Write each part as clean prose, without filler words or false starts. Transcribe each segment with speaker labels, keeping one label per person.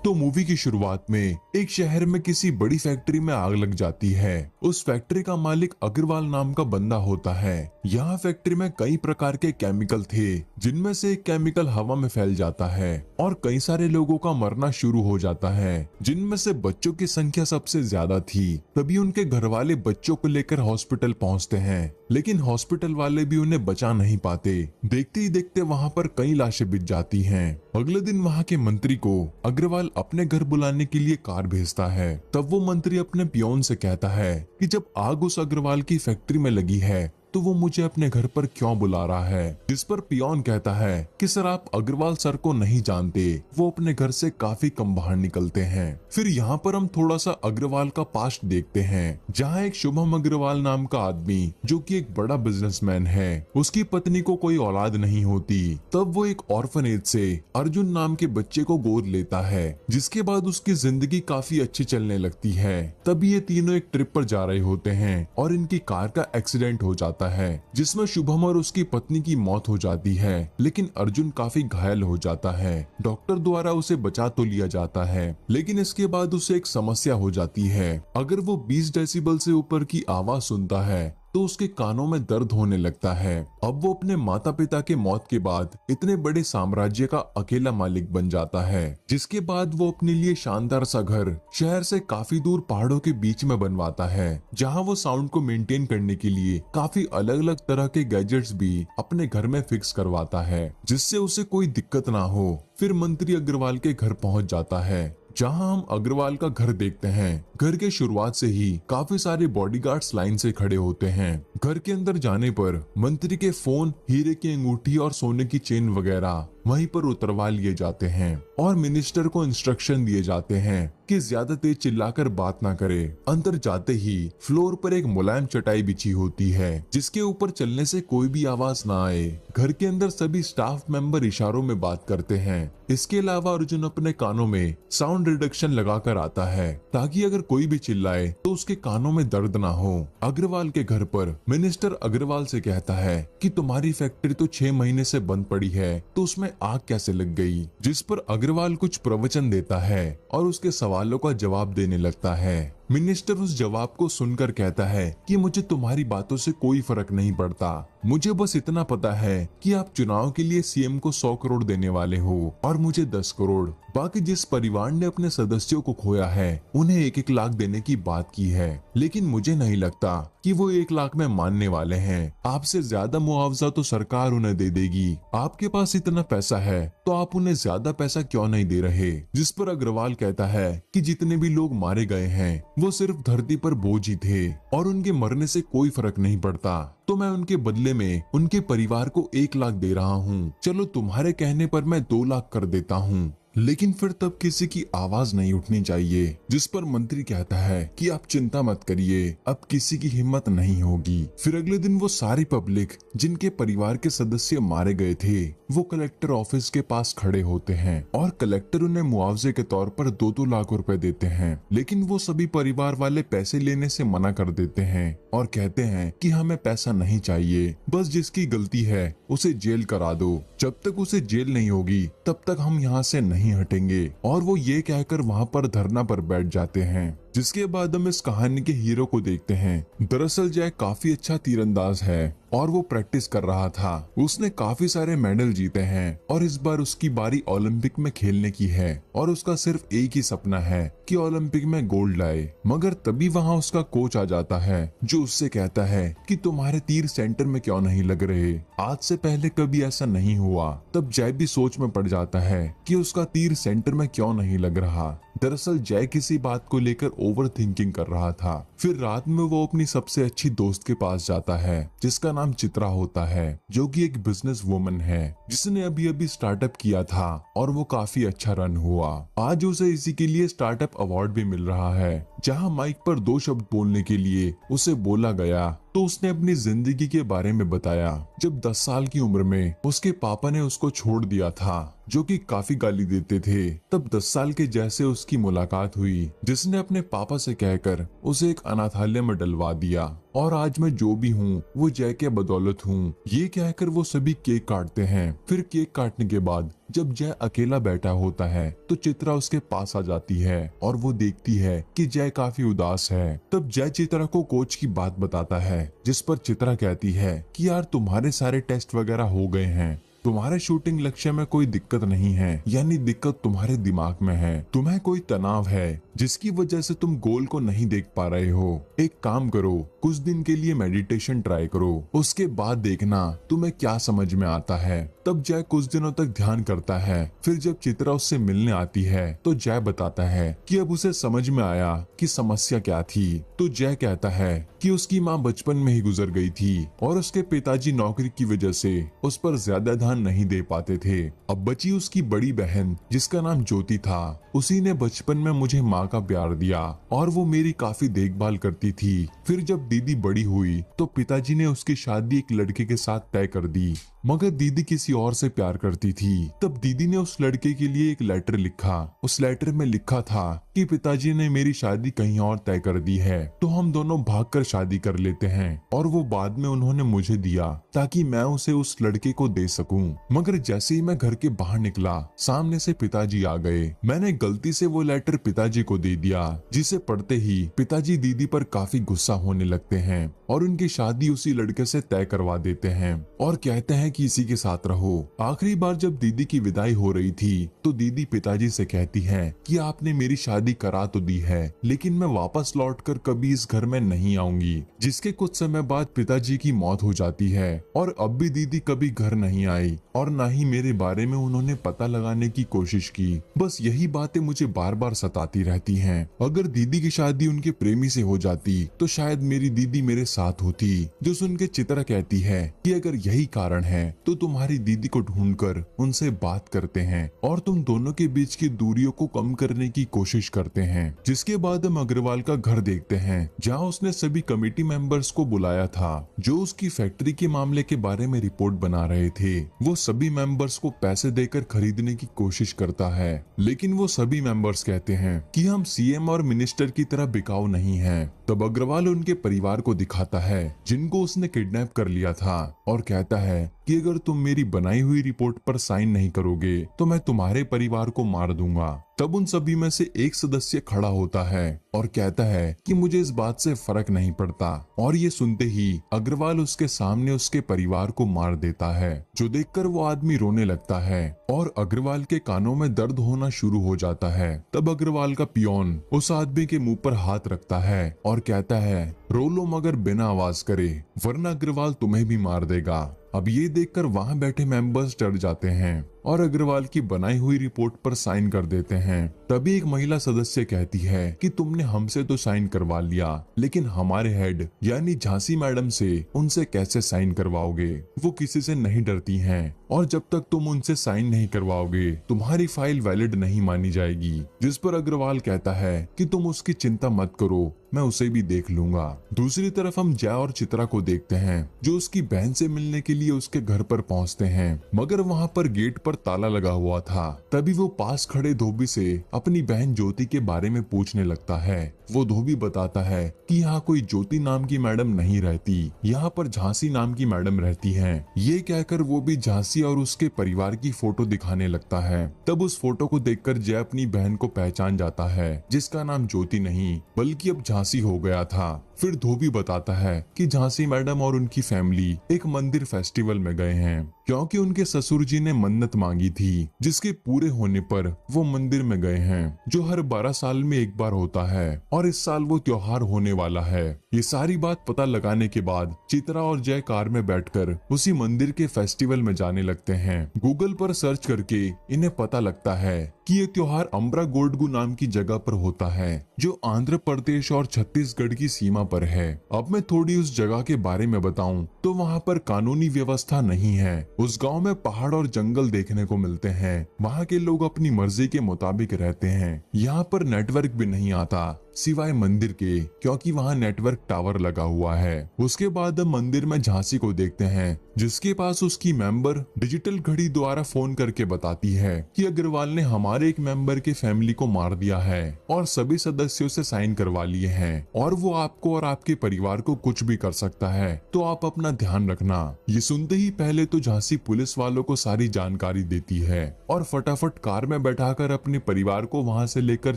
Speaker 1: तो मूवी की शुरुआत में एक शहर में किसी बड़ी फैक्ट्री में आग लग जाती है। उस फैक्ट्री का मालिक अग्रवाल नाम का बंदा होता है। यहाँ फैक्ट्री में कई प्रकार के केमिकल थे, जिनमें से एक केमिकल हवा में फैल जाता है और कई सारे लोगों का मरना शुरू हो जाता है, जिनमें से बच्चों की संख्या सबसे ज्यादा थी। तभी उनके घर वाले बच्चों को लेकर हॉस्पिटल पहुँचते हैं, लेकिन हॉस्पिटल वाले भी उन्हें बचा नहीं पाते। देखते ही देखते वहाँ पर कई लाशें बिछ जाती हैं। अगले दिन वहाँ के मंत्री को अग्रवाल अपने घर बुलाने के लिए कार भेजता है। तब वो मंत्री अपने पियोन से कहता है कि जब आग उस अग्रवाल की फैक्ट्री में लगी है तो वो मुझे अपने घर पर क्यों बुला रहा है। जिस पर पियोन कहता है कि सर, आप अग्रवाल सर को नहीं जानते, वो अपने घर से काफी कम बाहर निकलते हैं। फिर यहाँ पर हम थोड़ा सा अग्रवाल का पास्ट देखते हैं, जहाँ एक शुभम अग्रवाल नाम का आदमी, जो कि एक बड़ा बिजनेसमैन है, उसकी पत्नी को कोई औलाद नहीं होती। तब वो एक ऑर्फनेज से अर्जुन नाम के बच्चे को गोद लेता है, जिसके बाद उसकी जिंदगी काफी अच्छी चलने लगती है। तभी ये तीनों एक ट्रिप पर जा रहे होते हैं और इनकी कार का एक्सीडेंट हो जाता है, जिसमें शुभम और उसकी पत्नी की मौत हो जाती है, लेकिन अर्जुन काफी घायल हो जाता है। डॉक्टर द्वारा उसे बचा तो लिया जाता है, लेकिन इसके बाद उसे एक समस्या हो जाती है। अगर वो 20 डेसिबल से ऊपर की आवाज सुनता है तो उसके कानों में दर्द होने लगता है। अब वो अपने माता पिता के मौत के बाद इतने बड़े साम्राज्य का अकेला मालिक बन जाता है, जिसके बाद वो अपने लिए शानदार सा घर शहर से काफी दूर पहाड़ों के बीच में बनवाता है, जहाँ वो साउंड को मेंटेन करने के लिए काफी अलग अलग तरह के गैजेट्स भी अपने घर में फिक्स करवाता है, जिससे उसे कोई दिक्कत ना हो। फिर मंत्री अग्रवाल के घर पहुंच जाता है, जहां हम अग्रवाल का घर देखते हैं। घर के शुरुआत से ही काफी सारे बॉडीगार्ड्स लाइन से खड़े होते हैं। घर के अंदर जाने पर मंत्री के फोन, हीरे की अंगूठी और सोने की चेन वगैरह वहीं पर उतरवा लिए जाते हैं और मिनिस्टर को इंस्ट्रक्शन दिए जाते हैं कि ज्यादा तेज चिल्लाकर बात ना करे। अंदर जाते ही फ्लोर पर एक मुलायम चटाई बिछी होती है, जिसके ऊपर चलने से कोई भी आवाज ना आए। घर के अंदर सभी स्टाफ मेंबर इशारों में बात करते हैं। इसके अलावा अर्जुन अपने कानों में साउंड रिडक्शन लगाकर आता है, ताकि अगर कोई भी चिल्लाए तो उसके कानों में दर्द ना हो। अग्रवाल के घर पर मिनिस्टर अग्रवाल से कहता है कि तुम्हारी फैक्ट्री तो 6 महीने से बंद पड़ी है, तो उसमें आग कैसे लग गई। जिस पर अग्रवाल कुछ प्रवचन देता है और उसके सवालों का जवाब देने लगता है। मिनिस्टर उस जवाब को सुनकर कहता है कि मुझे तुम्हारी बातों से कोई फर्क नहीं पड़ता, मुझे बस इतना पता है कि आप चुनाव के लिए सीएम को 100 करोड़ देने वाले हो और मुझे 10 करोड़। बाकी जिस परिवार ने अपने सदस्यों को खोया है उन्हें 1-1 लाख देने की बात की है, लेकिन मुझे नहीं लगता कि वो 1 लाख में मानने वाले हैं। आपसे ज्यादा मुआवजा तो सरकार उन्हें दे देगी। आपके पास इतना पैसा है तो आप उन्हें ज्यादा पैसा क्यों नहीं दे रहे। जिस पर अग्रवाल कहता है कि जितने भी लोग मारे गए हैं वो सिर्फ धरती पर बोझ ही थे और उनके मरने से कोई फर्क नहीं पड़ता, तो मैं उनके बदले में उनके परिवार को 1 लाख दे रहा हूँ। चलो तुम्हारे कहने पर मैं 2 लाख कर देता हूँ, लेकिन फिर तब किसी की आवाज नहीं उठनी चाहिए। जिस पर मंत्री कहता है कि आप चिंता मत करिए, अब किसी की हिम्मत नहीं होगी। फिर अगले दिन वो सारी पब्लिक जिनके परिवार के सदस्य मारे गए थे वो कलेक्टर ऑफिस के पास खड़े होते हैं और कलेक्टर उन्हें मुआवजे के तौर पर 2-2 लाख रुपए देते हैं, लेकिन वो सभी परिवार वाले पैसे लेने से मना कर देते हैं और कहते हैं कि हमें पैसा नहीं चाहिए, बस जिसकी गलती है उसे जेल करा दो। जब तक उसे जेल नहीं होगी तब तक हम यहाँ से नहीं हटेंगे। और वो ये कहकर वहाँ पर धरना पर बैठ जाते हैं। जिसके बाद हम इस कहानी के हीरो को देखते हैं। दरअसल जय काफी अच्छा तीरंदाज है और वो प्रैक्टिस कर रहा था। उसने काफी सारे मेडल जीते हैं और इस बार उसकी बारी ओलंपिक में खेलने की है और उसका सिर्फ एक ही सपना है कि ओलंपिक में गोल्ड लाए। मगर तभी वहाँ उसका कोच आ जाता है जो उससे कहता है कि तुम्हारे तीर सेंटर में क्यों नहीं लग रहे, आज से पहले कभी ऐसा नहीं हुआ। तब जय भी सोच में पड़ जाता है कि उसका तीर सेंटर में क्यों नहीं लग रहा। दरअसल जय किसी बात को लेकर ओवर थिंकिंग कर रहा था। फिर रात में वो अपनी सबसे अच्छी दोस्त के पास जाता है जिसका नाम चित्रा होता है, जो कि एक बिजनेस वुमन है जिसने अभी अभी स्टार्टअप किया था और वो काफी अच्छा रन हुआ। आज उसे इसी के लिए स्टार्टअप अवार्ड भी मिल रहा है। जहां माइक पर 2 शब्द बोलने के लिए उसे बोला गया तो उसने अपनी जिंदगी के बारे में बताया। जब 10 साल की उम्र में उसके पापा ने उसको छोड़ दिया था, जो कि काफी गाली देते थे। तब 10 साल के जैसे उसकी मुलाकात हुई जिसने अपने पापा से कहकर उसे एक अनाथालय में डलवा दिया और आज मैं जो भी हूँ वो जय के बदौलत हूँ। ये कहकर वो सभी केक काटते हैं। फिर केक काटने के बाद जब जय अकेला बैठा होता है तो चित्रा उसके पास आ जाती है और वो देखती है कि जय काफी उदास है। तब जय चित्रा को कोच की बात बताता है, जिस पर चित्रा कहती है कि यार तुम्हारे सारे टेस्ट वगैरह हो गए हैं, तुम्हारे शूटिंग लक्ष्य में कोई दिक्कत नहीं है, यानी दिक्कत तुम्हारे दिमाग में है, तुम्हें कोई तनाव है जिसकी वजह से तुम गोल को नहीं देख पा रहे हो। एक काम करो, कुछ दिन के लिए मेडिटेशन ट्राई करो, उसके बाद देखना तुम्हें क्या समझ में आता है। तब जय कुछ दिनों तक ध्यान करता है। फिर जब चित्रा उससे मिलने आती है तो जय बताता है कि अब उसे समझ में आया कि समस्या क्या थी। तो जय कहता है कि उसकी माँ बचपन में ही गुजर गई थी और उसके पिताजी नौकरी की वजह से उस पर ज्यादा ध्यान नहीं दे पाते थे। अब बची उसकी बड़ी बहन जिसका नाम ज्योति था, उसी ने बचपन में मुझे माँ का प्यार दिया और वो मेरी काफी देखभाल करती थी। फिर जब दीदी बड़ी हुई तो पिताजी ने उसकी शादी एक लड़के के साथ तय कर दी, मगर दीदी किसी और से प्यार करती थी। तब दीदी ने उस लड़के के लिए एक लेटर लिखा। उस लेटर में लिखा था कि पिताजी ने मेरी शादी कहीं और तय कर दी है, तो हम दोनों भागकर शादी कर लेते हैं। और वो बाद में उन्होंने मुझे दिया ताकि मैं उसे उस लड़के को दे सकूं। मगर जैसे ही मैं घर के बाहर निकला, सामने से पिताजी आ गए। मैंने गलती से वो लेटर पिताजी को दे दिया, जिसे पढ़ते ही पिताजी दीदी पर काफी गुस्सा होने लगते हैं और उनकी शादी उसी लड़के से तय करवा देते हैं और कहते हैं कि इसी के साथ रहो। आखिरी बार जब दीदी की विदाई हो रही थी तो दीदी पिताजी से कहती है कि आपने मेरी शादी करा तो दी है, लेकिन मैं वापस लौटकर कभी इस घर में नहीं आऊंगी। जिसके कुछ समय बाद पिताजी की मौत हो जाती है और अब भी दीदी कभी घर नहीं आई और न ही मेरे बारे में उन्होंने पता लगाने की कोशिश की। बस यही बातें मुझे बार बार सताती रहती हैं। अगर दीदी की शादी उनके प्रेमी से हो जाती तो शायद मेरी दीदी मेरे साथ होती। जो सुन के चित्रा कहती है कि अगर यही कारण है तो तुम्हारी दीदी को ढूंढकर उनसे बात करते हैं और तुम दोनों के बीच की दूरियों को कम करने की कोशिश करते हैं। जिसके बाद हम अग्रवाल का घर देखते हैं, जहां उसने सभी कमेटी मेंबर्स को बुलाया था जो उसकी फैक्ट्री के मामले के बारे में रिपोर्ट बना रहे थे। वो सभी मेंबर्स को पैसे देकर खरीदने की कोशिश करता है, लेकिन वो सभी मेंबर्स कहते हैं कि हम सीएम और मिनिस्टर की तरह बिकाऊ नहीं हैं। तब अग्रवाल उनके परिवार को दिखाता है जिनको उसने किडनैप कर लिया था और कहता है कि अगर तुम मेरी बनाई हुई रिपोर्ट पर साइन नहीं करोगे तो मैं तुम्हारे परिवार को मार दूंगा। तब उन सभी में से एक सदस्य खड़ा होता है और कहता है कि मुझे इस बात से फर्क नहीं पड़ता। और ये सुनते ही अग्रवाल उसके सामने उसके परिवार को मार देता है, जो देखकर वो आदमी रोने लगता है और अग्रवाल के कानों में दर्द होना शुरू हो जाता है। तब अग्रवाल का पियोन उस आदमी के मुंह पर हाथ रखता है और कहता है रो लो मगर बिना आवाज करे, वरना अग्रवाल तुम्हें भी मार देगा। अब ये देखकर वहां बैठे मेंबर्स डर जाते हैं और अग्रवाल की बनाई हुई रिपोर्ट पर साइन कर देते हैं। तभी एक महिला सदस्य कहती है कि तुमने हमसे तो साइन करवा लिया, लेकिन हमारे हेड यानी झांसी मैडम से उनसे कैसे साइन करवाओगे? वो किसी से नहीं डरती हैं और जब तक तुम उनसे साइन नहीं करवाओगे तुम्हारी फाइल वैलिड नहीं मानी जाएगी। जिस पर अग्रवाल कहता है कि तुम उसकी चिंता मत करो, मैं उसे भी देख लूंगा। दूसरी तरफ हम जय और चित्रा को देखते हैं जो उसकी बहन से मिलने के लिए उसके घर पर पहुंचते हैं, मगर वहां पर गेट पर ताला लगा हुआ था। तभी वो पास खड़े धोबी से अपनी बहन ज्योति के बारे में पूछने लगता है। वो धोबी बताता है कि यहाँ कोई ज्योति नाम की मैडम नहीं रहती, यहाँ पर झांसी नाम की मैडम रहती हैं। ये कहकर वो भी झांसी और उसके परिवार की फोटो दिखाने लगता है। तब उस फोटो को देखकर जय अपनी बहन को पहचान जाता है, जिसका नाम ज्योति नहीं बल्कि अब झांसी हो गया था। फिर धोबी बताता है कि झांसी मैडम और उनकी फैमिली एक मंदिर फेस्टिवल में गए हैं, क्योंकि उनके ससुर जी ने मन्नत मांगी थी, जिसके पूरे होने पर वो मंदिर में गए हैं, जो हर 12 साल में एक बार होता है और इस साल वो त्योहार होने वाला है। ये सारी बात पता लगाने के बाद चित्रा और जय कार में बैठकर उसी मंदिर के फेस्टिवल में जाने लगते हैं। गूगल पर सर्च करके इन्हें पता लगता है कि ये त्योहार अम्ब्रा गोडगु नाम की जगह पर होता है, जो आंध्र प्रदेश और छत्तीसगढ़ की सीमा पर है। अब मैं थोड़ी उस जगह के बारे में बताऊं तो वहाँ पर कानूनी व्यवस्था नहीं है। उस गांव में पहाड़ और जंगल देखने को मिलते हैं। वहाँ के लोग अपनी मर्जी के मुताबिक रहते हैं। यहाँ पर नेटवर्क भी नहीं आता सिवाय मंदिर के, क्योंकि वहाँ नेटवर्क टावर लगा हुआ है। उसके बाद हम मंदिर में झांसी को देखते हैं, जिसके पास उसकी मेंबर डिजिटल घड़ी द्वारा फोन करके बताती है कि अग्रवाल ने हमारे एक मेंबर के फैमिली को मार दिया है और सभी सदस्यों से साइन करवा लिए हैं और वो आपको और और आपके परिवार को कुछ भी कर सकता है, तो आप अपना ध्यान रखना। ये सुनते ही पहले तो झांसी पुलिस वालों को सारी जानकारी देती है और फटाफट कार में बैठाकर अपने परिवार को वहां से लेकर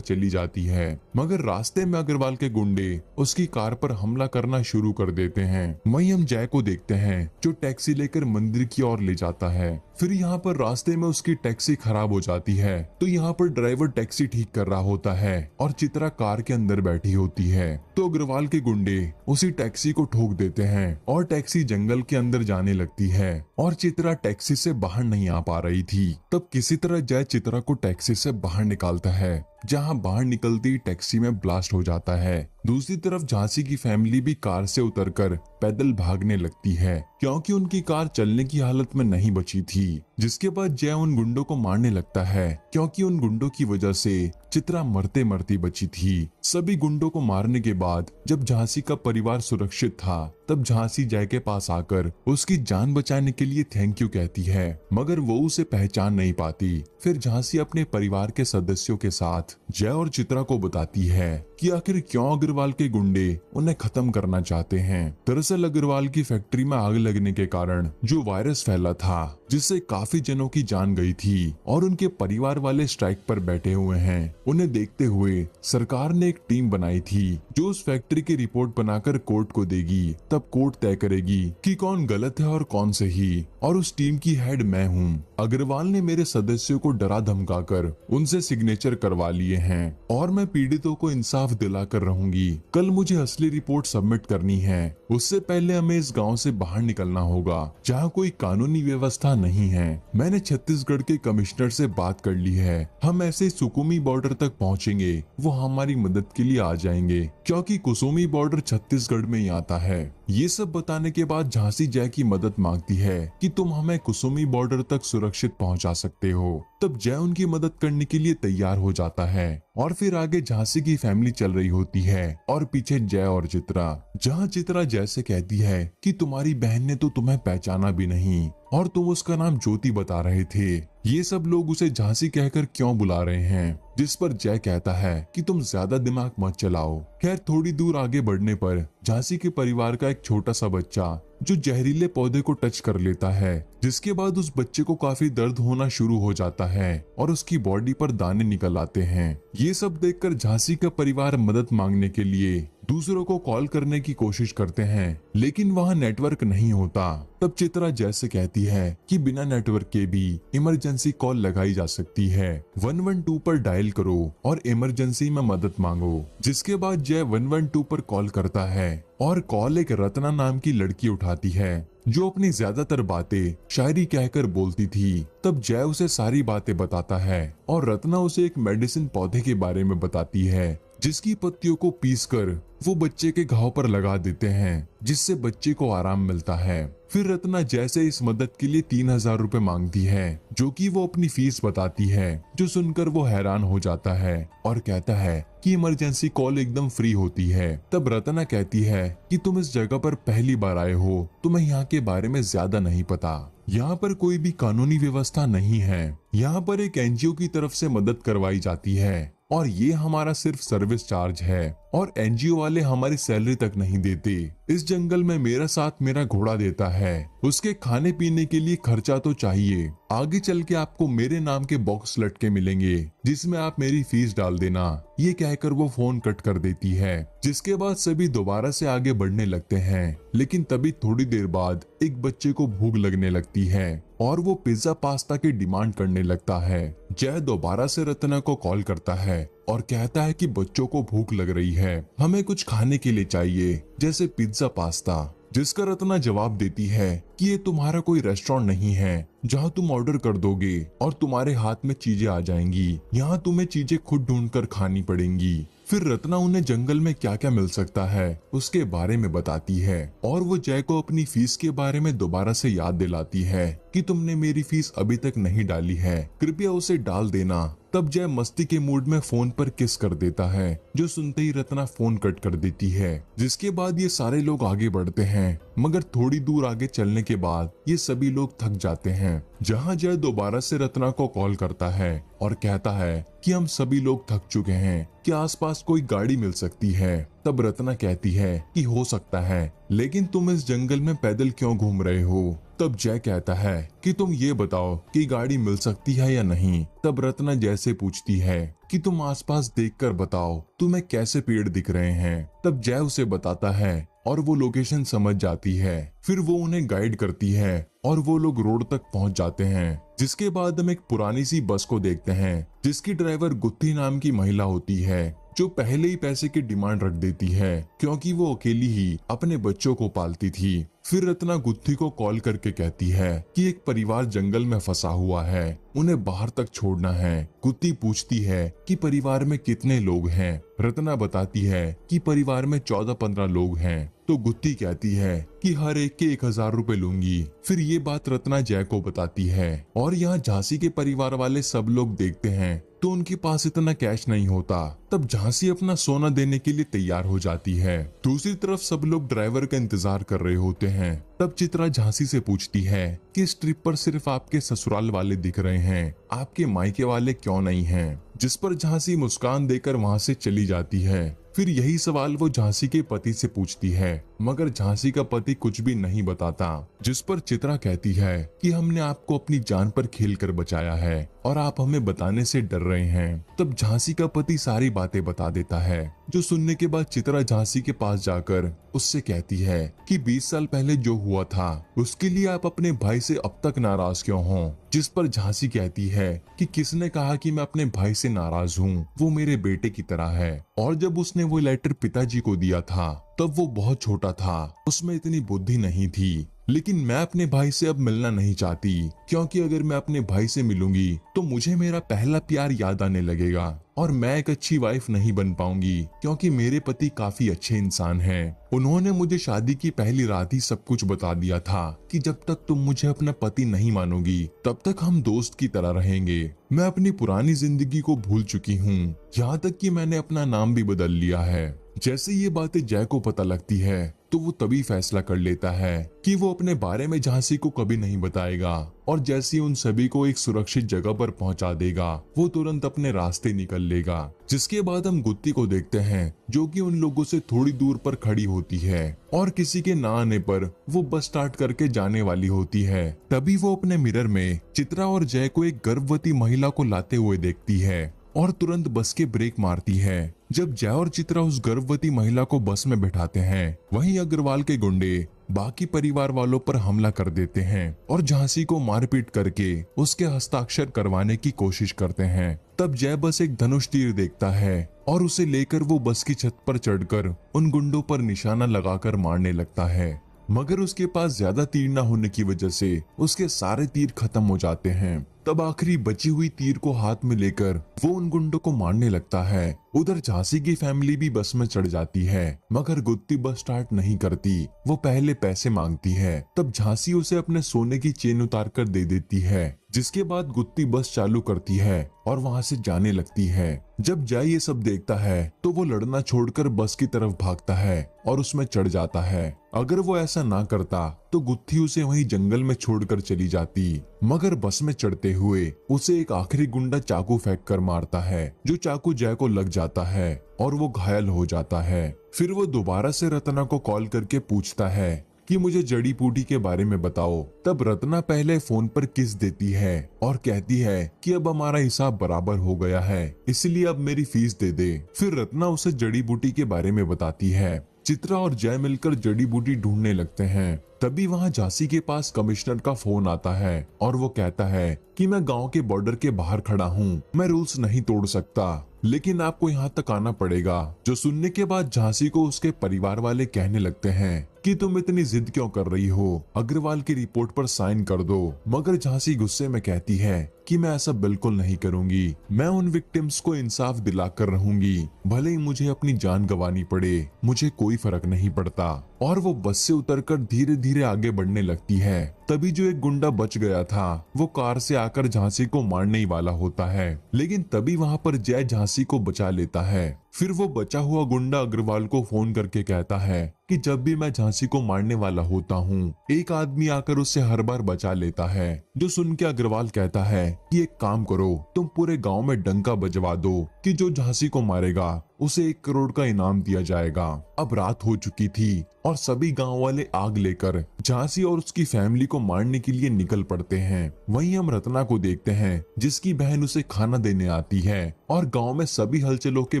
Speaker 1: चली जाती है। मगर रास्ते में अग्रवाल के गुंडे उसकी कार पर हमला करना शुरू कर देते हैं। वहीं हम जय को देखते हैं जो टैक्सी लेकर मंदिर की ओर ले जाता है। फिर यहाँ पर रास्ते में उसकी टैक्सी खराब हो जाती है, तो यहाँ पर ड्राइवर टैक्सी ठीक कर रहा होता है और चित्रा कार के अंदर बैठी होती है। तो अग्रवाल के गुंडे उसी टैक्सी को ठोक देते हैं और टैक्सी जंगल के अंदर जाने लगती है और चित्रा टैक्सी से बाहर नहीं आ पा रही थी। तब किसी तरह जय चित्रा को टैक्सी से बाहर निकालता है, जहां बाहर निकलती टैक्सी में ब्लास्ट हो जाता है। दूसरी तरफ झांसी की फैमिली भी कार से उतरकर पैदल भागने लगती है, क्योंकि उनकी कार चलने की हालत में नहीं बची थी। जिसके बाद जय उन गुंडों को मारने लगता है, क्योंकि उन गुंडों की वजह से चित्रा मरते मरती बची थी। सभी गुंडों को मारने के बाद जब झांसी का परिवार सुरक्षित था, तब झांसी जय के पास आकर उसकी जान बचाने के लिए थैंक यू कहती है, मगर वो उसे पहचान नहीं पाती। फिर झांसी अपने परिवार के सदस्यों के साथ जय और चित्रा को बताती है कि आखिर क्यों अग्रवाल के गुंडे उन्हें खत्म करना चाहते हैं। दरअसल अग्रवाल की फैक्ट्री में आग लगने के कारण जो वायरस फैला था, जिससे काफी जनों की जान गई थी और उनके परिवार वाले स्ट्राइक पर बैठे हुए हैं। उन्हें देखते हुए सरकार ने एक टीम बनाई थी जो उस फैक्ट्री की रिपोर्ट बनाकर कोर्ट को देगी। तब कोर्ट तय करेगी कि कौन गलत है और कौन सही, और उस टीम की हेड मैं हूँ। अग्रवाल ने मेरे सदस्यों को डरा धमकाकर उनसे सिग्नेचर करवा लिए हैं और मैं पीड़ितों को इंसाफ दिलाकर रहूंगी। कल मुझे असली रिपोर्ट सबमिट करनी है, उससे पहले हमें इस गांव से बाहर निकलना होगा जहां कोई कानूनी व्यवस्था नहीं है। मैंने छत्तीसगढ़ के कमिश्नर से बात कर ली है, हम ऐसे सुकुमी बॉर्डर तक पहुंचेंगे, वो हमारी मदद के लिए आ जाएंगे, क्योंकि कुसुमी बॉर्डर छत्तीसगढ़ में ही आता है। ये सब बताने के बाद झांसी जय की मदद मांगती है कि तुम हमें कुसुमी बॉर्डर तक सुरक्षित पहुंचा सकते हो। तब जय उनकी मदद करने के लिए तैयार हो जाता है और फिर आगे झांसी की फैमिली चल रही होती है और पीछे जय और चित्रा। जहां चित्रा जय से कहती है कि तुम्हारी बहन ने तो तुम्हें पहचाना भी नहीं और तुम उसका नाम ज्योति बता रहे थे। ये सब लोग उसे झांसी कहकर क्यों बुला रहे हैं? जिस पर जय कहता है कि तुम ज्यादा दिमाग मत चलाओ। खैर थोड़ी दूर आगे बढ़ने पर झांसी के परिवार का एक छोटा सा बच्चा जो जहरीले पौधे को टच कर लेता है, जिसके बाद उस बच्चे को काफी दर्द होना शुरू हो जाता है और उसकी बॉडी पर दाने निकल आते हैं। ये सब देखकर झांसी का परिवार मदद मांगने के लिए दूसरों को कॉल करने की कोशिश करते हैं, लेकिन वहाँ नेटवर्क नहीं होता। तब चित्रा जय से कहती है कि बिना नेटवर्क के भी इमरजेंसी कॉल लगाई जा सकती है, 112 पर डायल करो और इमरजेंसी में मदद मांगो। जिसके बाद जय 112 पर कॉल करता है और कॉल एक रत्ना नाम की लड़की उठाती है जो अपनी ज्यादातर बातें शायरी कहकर बोलती थी। तब जय उसे सारी बातें बताता है और रत्ना उसे एक मेडिसिन पौधे के बारे में बताती है, जिसकी पत्तियों को पीसकर वो बच्चे के घाव पर लगा देते हैं, जिससे बच्चे को आराम मिलता है। फिर रत्ना जय से इस मदद के लिए 3000 रुपए मांगती है, जो कि वो अपनी फीस बताती है, जो सुनकर वो हैरान हो जाता है और कहता है कि इमरजेंसी कॉल एकदम फ्री होती है। तब रत्ना कहती है कि तुम इस जगह पर पहली बार आए हो, तुम्हें यहाँ के बारे में ज्यादा नहीं पता। यहाँ पर कोई भी कानूनी व्यवस्था नहीं है, यहाँ पर एक एनजीओ की तरफ से मदद करवाई जाती है और ये हमारा सिर्फ सर्विस चार्ज है और एनजीओ वाले हमारी सैलरी तक नहीं देते। इस जंगल में मेरा साथ मेरा घोड़ा देता है, उसके खाने पीने के लिए खर्चा तो चाहिए। आगे चल के आपको मेरे नाम के बॉक्स लटके मिलेंगे जिसमें आप मेरी फीस डाल देना। ये कहकर वो फोन कट कर देती है। जिसके बाद सभी दोबारा से आगे बढ़ने लगते हैं, लेकिन तभी थोड़ी देर बाद एक बच्चे को भूख लगने लगती है और वो पिज्जा पास्ता की डिमांड करने लगता है। जय दोबारा से रत्ना को कॉल करता है और कहता है कि बच्चों को भूख लग रही है, हमें कुछ खाने के लिए चाहिए, जैसे पिज्जा पास्ता। जिसका रत्ना जवाब देती है कि ये तुम्हारा कोई रेस्टोरेंट नहीं है जहाँ तुम ऑर्डर कर दोगे और तुम्हारे हाथ में चीजें आ जाएंगी, यहाँ तुम्हें चीजें खुद ढूंढकर खानी पड़ेंगी। फिर रत्ना उन्हें जंगल में क्या क्या मिल सकता है उसके बारे में बताती है और वो जय को अपनी फीस के बारे में दोबारा से याद दिलाती है कि तुमने मेरी फीस अभी तक नहीं डाली है, कृपया उसे डाल देना। तब जय मस्ती के मूड में फोन पर किस कर देता है, जो सुनते ही रत्ना फोन कट कर देती है। जिसके बाद ये सारे लोग आगे बढ़ते हैं, मगर थोड़ी दूर आगे चलने के बाद ये सभी लोग थक जाते हैं हैं, जहां जय दोबारा से रत्ना को कॉल करता है और कहता है कि हम सभी लोग थक चुके हैं, कि आसपास कोई गाड़ी मिल सकती है। तब रत्ना कहती है कि हो सकता है, लेकिन तुम इस जंगल में पैदल क्यों घूम रहे हो? तब जय कहता है कि तुम ये बताओ कि गाड़ी मिल सकती है या नहीं। तब रत्ना जय से पूछती है कि तुम आसपास देखकर बताओ, तुम्हें कैसे पेड़ दिख रहे हैं। तब जय उसे बताता है और वो लोकेशन समझ जाती है। फिर वो उन्हें गाइड करती है और वो लोग रोड तक पहुंच जाते हैं, जिसके बाद हम एक पुरानी सी बस को देखते हैं, जिसकी ड्राइवर गुत्ती नाम की महिला होती है, जो पहले ही पैसे की डिमांड रख देती है, क्योंकि वो अकेली ही अपने बच्चों को पालती थी। फिर रत्ना गुत्ती को कॉल करके कहती है कि एक परिवार जंगल में फंसा हुआ है, उन्हें बाहर तक छोड़ना है। गुत्ती पूछती है कि परिवार में कितने लोग हैं। रत्ना बताती है कि परिवार में 14-15 लोग हैं। तो गुत्ती कहती है कि हर एक के 1000 रुपए लूंगी। फिर ये बात रत्ना जय को बताती है और यहाँ झांसी के परिवार वाले सब लोग देखते हैं तो उनके पास इतना कैश नहीं होता। तब झांसी अपना सोना देने के लिए तैयार हो जाती है। दूसरी तरफ सब लोग ड्राइवर का इंतजार कर रहे होते हैं। तब चित्रा झांसी से पूछती है कि इस ट्रिप पर सिर्फ आपके ससुराल वाले दिख रहे हैं, आपके मायके वाले क्यों नहीं हैं? जिस पर झांसी मुस्कान देकर वहां से चली जाती है। फिर यही सवाल वो झांसी के पति से पूछती है, मगर झांसी का पति कुछ भी नहीं बताता। जिस पर चित्रा कहती है कि हमने आपको अपनी जान पर खेलकर बचाया है और आप हमें बताने से डर रहे हैं। तब झांसी का पति सारी बातें बता देता है, जो सुनने के बाद चित्रा झांसी के पास जाकर उससे कहती है कि 20 साल पहले जो हुआ था उसके लिए आप अपने भाई से अब तक नाराज क्यों हो? जिस पर झांसी कहती है कि किसने कहा कि मैं अपने भाई से नाराज हूँ, वो मेरे बेटे की तरह है। और जब उसने वो लेटर पिताजी को दिया था तब वो बहुत छोटा था, उसमें इतनी बुद्धि नहीं थी। लेकिन मैं अपने भाई से अब मिलना नहीं चाहती, क्योंकि अगर मैं अपने भाई से मिलूंगी तो मुझे मेरा पहला प्यार याद आने लगेगा और मैं एक अच्छी वाइफ नहीं बन पाऊंगी, क्योंकि मेरे पति काफी अच्छे इंसान हैं। उन्होंने मुझे शादी की पहली रात ही सब कुछ बता दिया था कि जब तक तुम मुझे अपना पति नहीं मानोगी तब तक हम दोस्त की तरह रहेंगे। मैं अपनी पुरानी जिंदगी को भूल चुकी हूँ, यहाँ तक कि मैंने अपना नाम भी बदल लिया है। जैसे ये बातें जय को पता लगती है तो वो तभी फैसला कर लेता है कि वो अपने बारे में झांसी को कभी नहीं बताएगा और जैसे उन सभी को एक सुरक्षित जगह पर पहुंचा देगा वो तुरंत अपने रास्ते निकल लेगा। जिसके बाद हम गुत्ती को देखते हैं, जो कि उन लोगों से थोड़ी दूर पर खड़ी होती है और किसी के ना आने पर वो बस स्टार्ट करके जाने वाली होती है। तभी वो अपने मिरर में चित्रा और जय को एक गर्भवती महिला को लाते हुए देखती है और तुरंत बस के ब्रेक मारती है। जब जय और चित्रा उस गर्भवती महिला को बस में बिठाते हैं, वहीं अग्रवाल के गुंडे बाकी परिवार वालों पर हमला कर देते हैं और झांसी को मारपीट करके उसके हस्ताक्षर करवाने की कोशिश करते हैं। तब जय बस एक धनुष तीर देखता है और उसे लेकर वो बस की छत पर चढ़कर उन गुंडों पर निशाना लगाकर मारने लगता है, मगर उसके पास ज्यादा तीर न होने की वजह से उसके सारे तीर खत्म हो जाते हैं। तब आखिरी बची हुई तीर को हाथ में लेकर वो उन गुंडों को मारने लगता है। उधर झांसी की फैमिली भी बस में चढ़ जाती है, मगर गुत्ती बस स्टार्ट नहीं करती, वो पहले पैसे मांगती है। तब झांसी उसे अपने सोने की चेन उतार कर दे देती है, जिसके बाद गुत्ती बस चालू करती है और वहां से जाने लगती है। जब जय ये सब देखता है तो वो लड़ना छोड़कर बस की तरफ भागता है और उसमें चढ़ जाता है। अगर वो ऐसा ना करता तो गुत्थी उसे वहीं जंगल में छोड़कर चली जाती, मगर बस में चढ़ते हुए उसे एक आखिरी गुंडा चाकू फेंक कर मारता है, जो चाकू जय को लग जाता है और वो घायल हो जाता है। फिर वो दोबारा से रत्ना को कॉल करके पूछता है कि मुझे जड़ी बूटी के बारे में बताओ। तब रत्ना पहले फोन पर किस देती है और कहती है कि अब हमारा हिसाब बराबर हो गया है, इसलिए अब मेरी फीस दे दे। फिर रत्ना उसे जड़ी बूटी के बारे में बताती है। चित्रा और जय मिलकर जड़ी बूटी ढूंढने लगते हैं। तभी वहां झांसी के पास कमिश्नर का फोन आता है और वो कहता है कि मैं गांव के बॉर्डर के बाहर खड़ा हूँ, मैं रूल्स नहीं तोड़ सकता, लेकिन आपको यहाँ तक आना पड़ेगा। जो सुनने के बाद झांसी को उसके परिवार वाले कहने लगते हैं कि तुम इतनी जिद क्यों कर रही हो, अग्रवाल की रिपोर्ट पर साइन कर दो। मगर झांसी गुस्से में कहती है कि मैं ऐसा बिल्कुल नहीं करूंगी। मैं उन विक्टिम्स को इंसाफ दिलाकर रहूंगी, भले ही मुझे अपनी जान गंवानी पड़े, मुझे कोई फर्क नहीं पड़ता। और वो बस से उतरकर धीरे धीरे आगे बढ़ने लगती है। तभी जो एक गुंडा बच गया था वो कार से आकर झांसी को मारने ही वाला होता है, लेकिन तभी वहां पर जय झांसी को बचा लेता है। फिर वो बचा हुआ गुंडा अग्रवाल को फोन करके कहता है कि जब भी मैं झांसी को मारने वाला होता हूँ, एक आदमी आकर उससे हर बार बचा लेता है। जो सुन के अग्रवाल कहता है कि एक काम करो, तुम पूरे गांव में डंका बजवा दो कि जो झांसी को मारेगा उसे 1 करोड़ का इनाम दिया जाएगा। अब रात हो चुकी थी और सभी गांव वाले आग लेकर झांसी और उसकी फैमिली को मारने के लिए निकल पड़ते हैं। वहीं हम रत्ना को देखते हैं जिसकी बहन उसे खाना देने आती है और गांव में सभी हलचलों के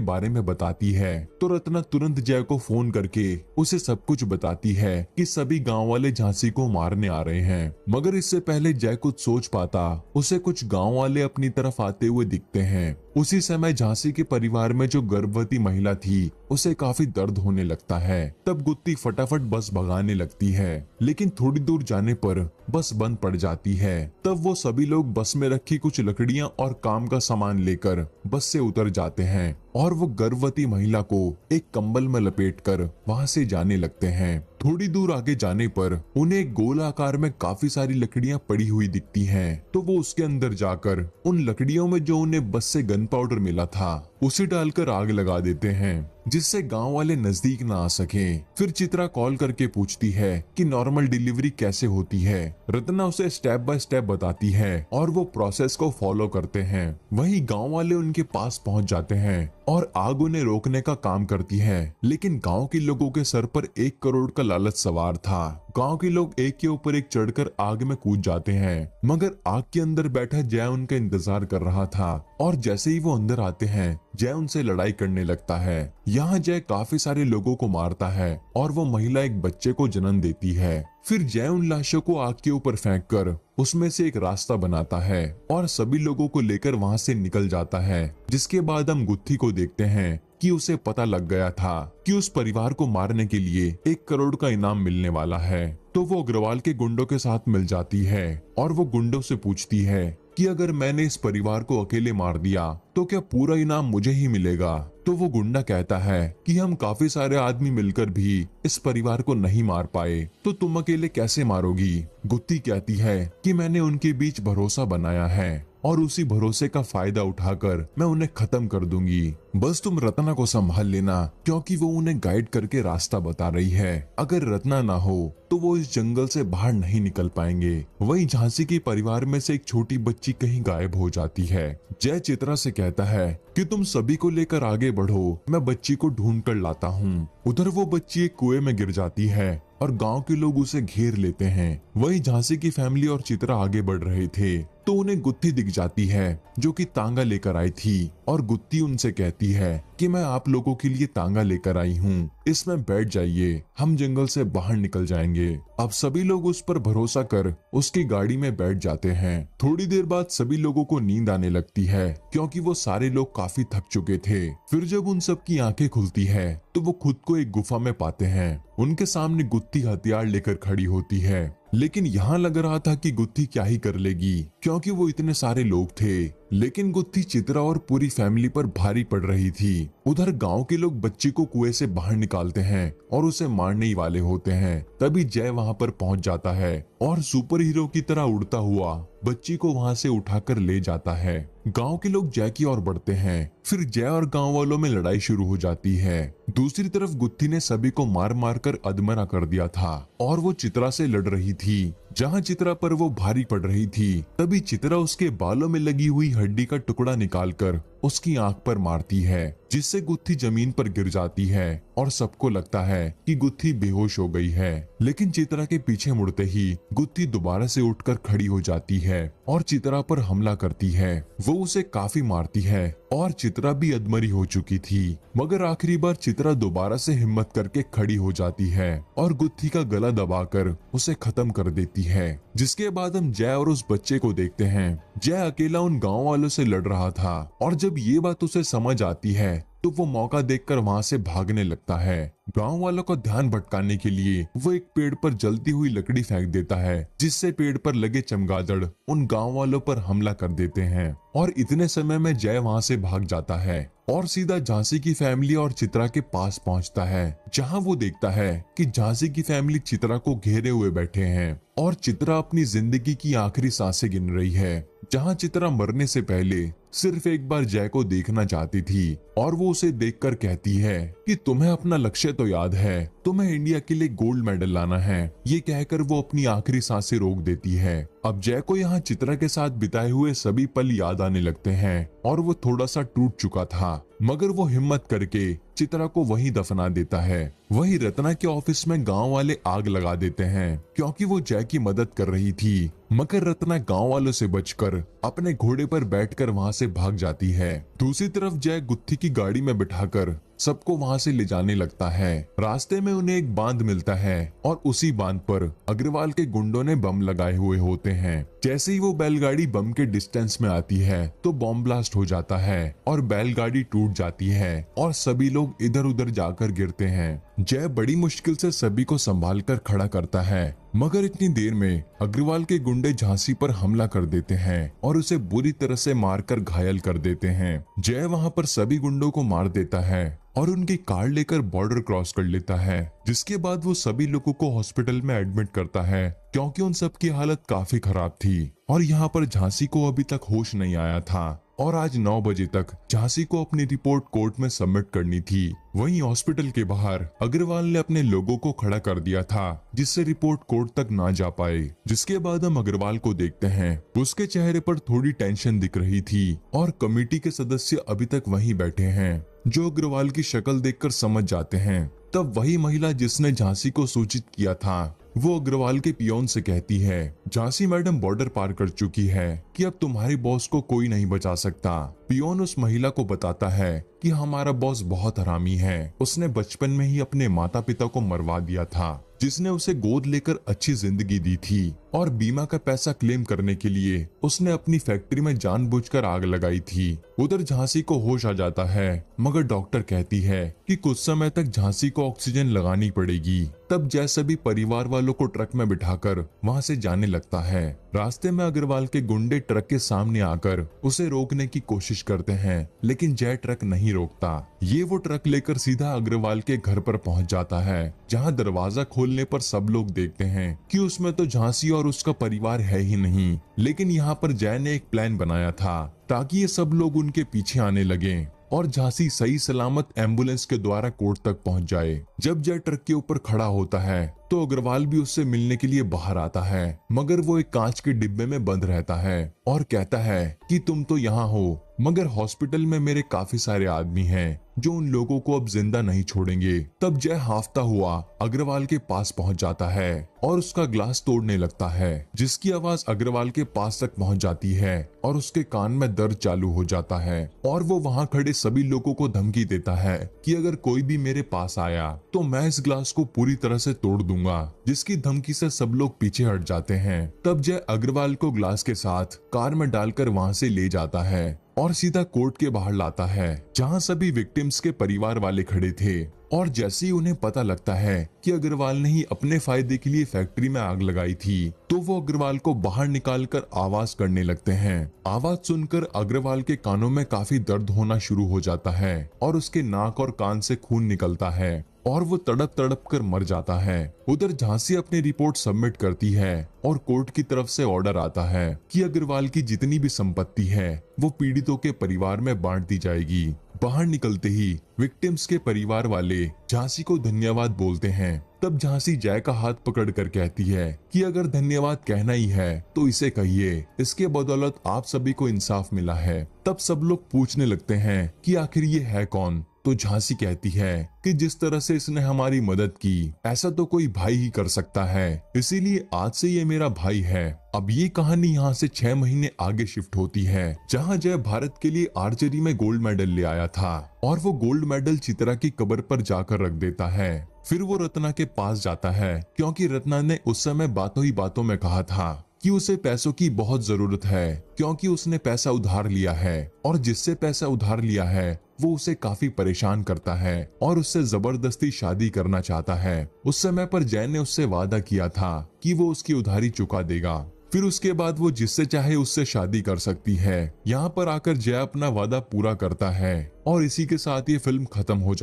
Speaker 1: बारे में बताती है। तो रत्ना तुरंत जय को फोन करके उसे सब कुछ बताती है कि सभी गांव वाले झांसी को मारने आ रहे हैं। मगर इससे पहले जय कुछ सोच पाता, उसे कुछ गांव वाले अपनी तरफ आते हुए दिखते हैं। उसी समय झांसी के परिवार में जो गर्भवती महिला थी उसे काफी दर्द होने लगता है। तब गुत्ती फटाफट बस भगाने लगती है, लेकिन थोड़ी दूर जाने पर बस बंद पड़ जाती है। तब वो सभी लोग बस में रखी कुछ लकड़ियां और काम का सामान लेकर बस से उतर जाते हैं और वो गर्भवती महिला को एक कंबल में लपेटकर वहां से जाने लगते हैं। थोड़ी दूर आगे जाने पर उन्हें एक गोल आकार में काफी सारी लकड़ियां पड़ी हुई दिखती हैं। तो वो उसके अंदर जाकर उन लकड़ियों में जो उन्हें बस से गन पाउडर मिला था उसे डालकर आग लगा देते हैं, जिससे गांव वाले नजदीक ना आ सकें। फिर चित्रा कॉल करके पूछती है कि नॉर्मल डिलीवरी कैसे होती है। रत्ना उसे स्टेप बाय स्टेप बताती है और वो प्रोसेस को फॉलो करते हैं। वहीं गांव वाले उनके पास पहुंच जाते हैं और आग उन्हें रोकने का काम करती है, लेकिन गांव के लोगों के सर पर 1 करोड़ का लालच सवार था। गांव के लोग एक के ऊपर एक चढ़कर आग में कूद जाते हैं, मगर आग के अंदर बैठा जय उनका इंतजार कर रहा था और जैसे ही वो अंदर आते हैं जय उनसे लड़ाई करने लगता है। यहाँ जय काफी सारे लोगों को मारता है और वो महिला एक बच्चे को जन्म देती है। फिर जय उन लाशों को आग के ऊपर फेंक कर उसमें से एक रास्ता बनाता है और सभी लोगों को लेकर वहां से निकल जाता है। जिसके बाद हम गुत्थी को देखते हैं कि उसे पता लग गया था कि उस परिवार को मारने के लिए 1 करोड़ का इनाम मिलने वाला है। तो वो अग्रवाल के गुंडों के साथ मिल जाती है और वो गुंडों से पूछती है कि अगर मैंने इस परिवार को अकेले मार दिया तो क्या पूरा इनाम मुझे ही मिलेगा। तो वो गुंडा कहता है कि हम काफी सारे आदमी मिलकर भी इस परिवार को नहीं मार पाए, तो तुम अकेले कैसे मारोगी। गुत्ती कहती है कि मैंने उनके बीच भरोसा बनाया है और उसी भरोसे का फायदा उठाकर मैं उन्हें खत्म कर दूंगी। बस तुम रत्ना को संभाल लेना, क्योंकि वो उन्हें गाइड करके रास्ता बता रही है। अगर रत्ना ना हो तो वो इस जंगल से बाहर नहीं निकल पाएंगे। वहीं झांसी के परिवार में से एक छोटी बच्ची कहीं गायब हो जाती है। जय चित्रा से कहता है कि तुम सभी को लेकर आगे बढ़ो, मैं बच्ची को ढूंढ कर लाता हूँ। उधर वो बच्ची एक कुएं में गिर जाती है और गांव के लोग उसे घेर लेते हैं। वहीं झांसी की फैमिली और चित्रा आगे बढ़ रहे थे तो उन्हें गुत्थी दिख जाती है जो कि तांगा लेकर आई थी और गुत्ती उनसे कहती है कि मैं आप लोगों के लिए तांगा लेकर आई हूँ, इसमें बैठ जाइए, हम जंगल से बाहर निकल जाएंगे। अब सभी लोग उस पर भरोसा कर उसकी गाड़ी में बैठ जाते हैं। थोड़ी देर बाद सभी लोगों को नींद आने लगती है क्योंकि वो सारे लोग काफी थक चुके थे। फिर जब उन सब की आंखें खुलती है तो वो खुद को एक गुफा में पाते हैं। उनके सामने गुत्ती हथियार लेकर खड़ी होती है, लेकिन यहाँ लग रहा था कि गुत्थी क्या ही कर लेगी क्योंकि वो इतने सारे लोग थे। लेकिन गुत्थी चित्रा और पूरी फैमिली पर भारी पड़ रही थी। उधर गांव के लोग बच्ची को कुएं से बाहर निकालते हैं और उसे मारने ही वाले होते हैं। तभी जय वहां पर पहुंच जाता है और सुपर हीरो की तरह उड़ता हुआ बच्ची को वहां से उठाकर ले जाता है। गांव के लोग जय की ओर बढ़ते हैं। फिर जय और गांव वालों में लड़ाई शुरू हो जाती है। दूसरी तरफ गुत्थी ने सभी को मार मार कर अधमरा कर दिया था और वो चित्रा से लड़ रही थी। जहां चित्रा पर वो भारी पड़ रही थी तभी चित्रा उसके बालों में लगी हुई हड्डी का टुकड़ा निकालकर उसकी आंख पर मारती है, जिससे गुत्थी जमीन पर गिर जाती है और सबको लगता है कि गुत्थी बेहोश हो गई है। लेकिन चित्रा के पीछे मुड़ते ही गुत्थी दोबारा से उठकर खड़ी हो जाती है और चित्रा पर हमला करती है। वो उसे काफी मारती है और चित्रा भी अधमरी हो चुकी थी, मगर आखिरी बार चित्रा दोबारा से हिम्मत करके खड़ी हो जाती है और गुत्थी का गला दबाकर उसे खत्म कर देती है। जिसके बाद हम जय और उस बच्चे को देखते हैं। जय अकेला उन गांव वालों से लड़ रहा था और जब ये बात उसे समझ आती है तो वो मौका देखकर वहां से भागने लगता है। गांव वालों का ध्यान भटकाने के लिए वो एक पेड़ पर जलती हुई लकड़ी फेंक देता है, जिससे पेड़ पर लगे चमगादड़ उन गांव वालों पर हमला कर देते हैं। और इतने समय में जय वहां से भाग जाता है और सीधा झांसी की फैमिली और चित्रा के पास पहुंचता है, जहां वो देखता है कि झांसी की फैमिली चित्रा को घेरे हुए बैठे हैं और चित्रा अपनी जिंदगी की आखिरी सांसें गिन रही है। जहां चित्रा मरने से पहले सिर्फ एक बार जय को देखना चाहती थी और वो उसे देखकर कहती है कि तुम्हें अपना लक्ष्य तो याद है, तुम्हें इंडिया के लिए गोल्ड मेडल लाना है। ये कहकर वो अपनी आखिरी सांसें रोक देती है। अब जय को यहाँ चित्रा के साथ बिताए हुए सभी पल याद आने लगते हैं और वो थोड़ा सा टूट चुका था, मगर वो हिम्मत करके चित्रा को वहीं दफना देता है। वहीं रत्ना के ऑफिस में गांव वाले आग लगा देते हैं क्योंकि वो जय की मदद कर रही थी, मगर रत्ना गांव वालों से बचकर अपने घोड़े पर बैठकर वहां से भाग जाती है। दूसरी तरफ जय गुत्थी की गाड़ी में बिठाकर सबको वहां से ले जाने लगता है। रास्ते में उन्हें एक बांध मिलता है और उसी बांध पर अग्रवाल के गुंडों ने बम लगाए हुए होते हैं। जैसे ही वो बैलगाड़ी बम के डिस्टेंस में आती है तो बम ब्लास्ट हो जाता है और बैलगाड़ी टूट जाती है और सभी लोग इधर उधर जाकर गिरते हैं। जय बड़ी मुश्किल से सभी को संभाल कर खड़ा करता है, मगर इतनी देर में अग्रवाल के गुंडे झांसी पर हमला कर देते हैं और उसे बुरी तरह से मारकर घायल कर देते हैं। जय वहां पर सभी गुंडों को मार देता है और उनकी कार लेकर बॉर्डर क्रॉस कर लेता है, जिसके बाद वो सभी लोगों को हॉस्पिटल में एडमिट करता है क्योंकि उन सब की हालत काफी खराब थी। और यहाँ पर झांसी को अभी तक होश नहीं आया था और आज 9 बजे तक झांसी को अपनी रिपोर्ट कोर्ट में सबमिट करनी थी। वहीं हॉस्पिटल के बाहर अग्रवाल ने अपने लोगों को खड़ा कर दिया था जिससे रिपोर्ट कोर्ट तक ना जा पाए। जिसके बाद हम अग्रवाल को देखते हैं, उसके चेहरे पर थोड़ी टेंशन दिख रही थी और कमेटी के सदस्य अभी तक वहीं बैठे हैं, जो अग्रवाल की शक्ल देखकर समझ जाते हैं। तब वही महिला जिसने झांसी को सूचित किया था वो अग्रवाल के पियोन से कहती है, झांसी मैडम बॉर्डर पार कर चुकी है कि अब तुम्हारे बॉस को कोई नहीं बचा सकता। पियोन उस महिला को बताता है कि हमारा बॉस बहुत हरामी है, उसने बचपन में ही अपने माता पिता को मरवा दिया था, जिसने उसे गोद लेकर अच्छी जिंदगी दी थी और बीमा का पैसा क्लेम करने के लिए उसने अपनी फैक्ट्री में जानबूझकर आग लगाई थी। उधर झांसी को होश आ जाता है, मगर डॉक्टर कहती है कि कुछ समय तक झांसी को ऑक्सीजन लगानी पड़ेगी। तब जय सभी परिवार वालों को ट्रक में बिठाकर वहां से जाने लगता है। रास्ते में अग्रवाल के गुंडे ट्रक के सामने आकर उसे रोकने की कोशिश करते हैं, लेकिन जय ट्रक नहीं रोकता। ये वो ट्रक लेकर सीधा अग्रवाल के घर पर पहुंच जाता है, जहां दरवाजा खोलने पर सब लोग देखते हैं कि उसमें तो झांसी और उसका परिवार है ही नहीं। लेकिन यहाँ पर जय ने एक प्लान बनाया था ताकि ये सब लोग उनके पीछे आने लगे और झांसी सही सलामत एम्बुलेंस के द्वारा कोर्ट तक पहुंच जाए। जब जय ट्रक के ऊपर खड़ा होता है तो अग्रवाल भी उससे मिलने के लिए बाहर आता है, मगर वो एक कांच के डिब्बे में बंद रहता है और कहता है कि तुम तो यहाँ हो, मगर हॉस्पिटल में मेरे काफी सारे आदमी हैं जो उन लोगों को अब जिंदा नहीं छोड़ेंगे। तब जय हाफता हुआ अग्रवाल के पास पहुंच जाता है और उसका ग्लास तोड़ने लगता है, जिसकी आवाज अग्रवाल के पास तक पहुंच जाती है और उसके कान में दर्द चालू हो जाता है और वो वहां खड़े सभी लोगों को धमकी देता है कि अगर कोई भी मेरे पास आया तो मैं इस ग्लास को पूरी तरह से तोड़ दूंगा, जिसकी धमकी से सब लोग पीछे हट जाते हैं। तब जय अग्रवाल को ग्लास के साथ कार में डालकर वहां से ले जाता है और सीधा कोर्ट के बाहर लाता है, जहां सभी विक्टिम्स के परिवार वाले खड़े थे। और जैसे ही उन्हें पता लगता है कि अग्रवाल ने ही अपने फायदे के लिए फैक्ट्री में आग लगाई थी, तो वो अग्रवाल को बाहर निकालकर आवाज करने लगते हैं। आवाज सुनकर अग्रवाल के कानों में काफी दर्द होना शुरू हो जाता है और उसके नाक और कान से खून निकलता है और वो तड़प तड़प कर मर जाता है। उधर झांसी अपनी रिपोर्ट सबमिट करती है और कोर्ट की तरफ से ऑर्डर आता है कि अग्रवाल की जितनी भी संपत्ति है वो पीड़ितों के परिवार में बांट दी जाएगी। बाहर निकलते ही विक्टिम्स के परिवार वाले झांसी को धन्यवाद बोलते हैं। तब झांसी जय का हाथ पकड़कर कहती है कि अगर धन्यवाद कहना ही है तो इसे कहिए, इसके बदौलत आप सभी को इंसाफ मिला है। तब सब लोग पूछने लगते हैं कि आखिर ये है कौन। तो झांसी कहती है कि जिस तरह से इसने हमारी मदद की, ऐसा तो कोई भाई ही कर सकता है, इसीलिए आज से ये मेरा भाई है। अब ये कहानी यहाँ से 6 महीने आगे शिफ्ट होती है, जहाँ जय भारत के लिए आर्चरी में गोल्ड मेडल ले आया था और वो गोल्ड मेडल चित्रा की कब्र पर जाकर रख देता है। फिर वो रत्ना के पास जाता है क्योंकि रत्ना ने उस समय बातों ही बातों में कहा था कि उसे पैसों की बहुत जरूरत है क्योंकि उसने पैसा उधार लिया है और जिससे पैसा उधार लिया है वो उसे काफी परेशान करता है और उससे जबरदस्ती शादी करना चाहता है। उस समय पर जैन ने उससे वादा किया था कि वो उसकी उधारी चुका देगा, फिर उसके बाद वो जिससे चाहे उससे शादी कर सकती है। यहाँ पर आकर जय अपना वादा पूरा करता है और इसी के साथ ये फिल्म खत्म हो जाती है।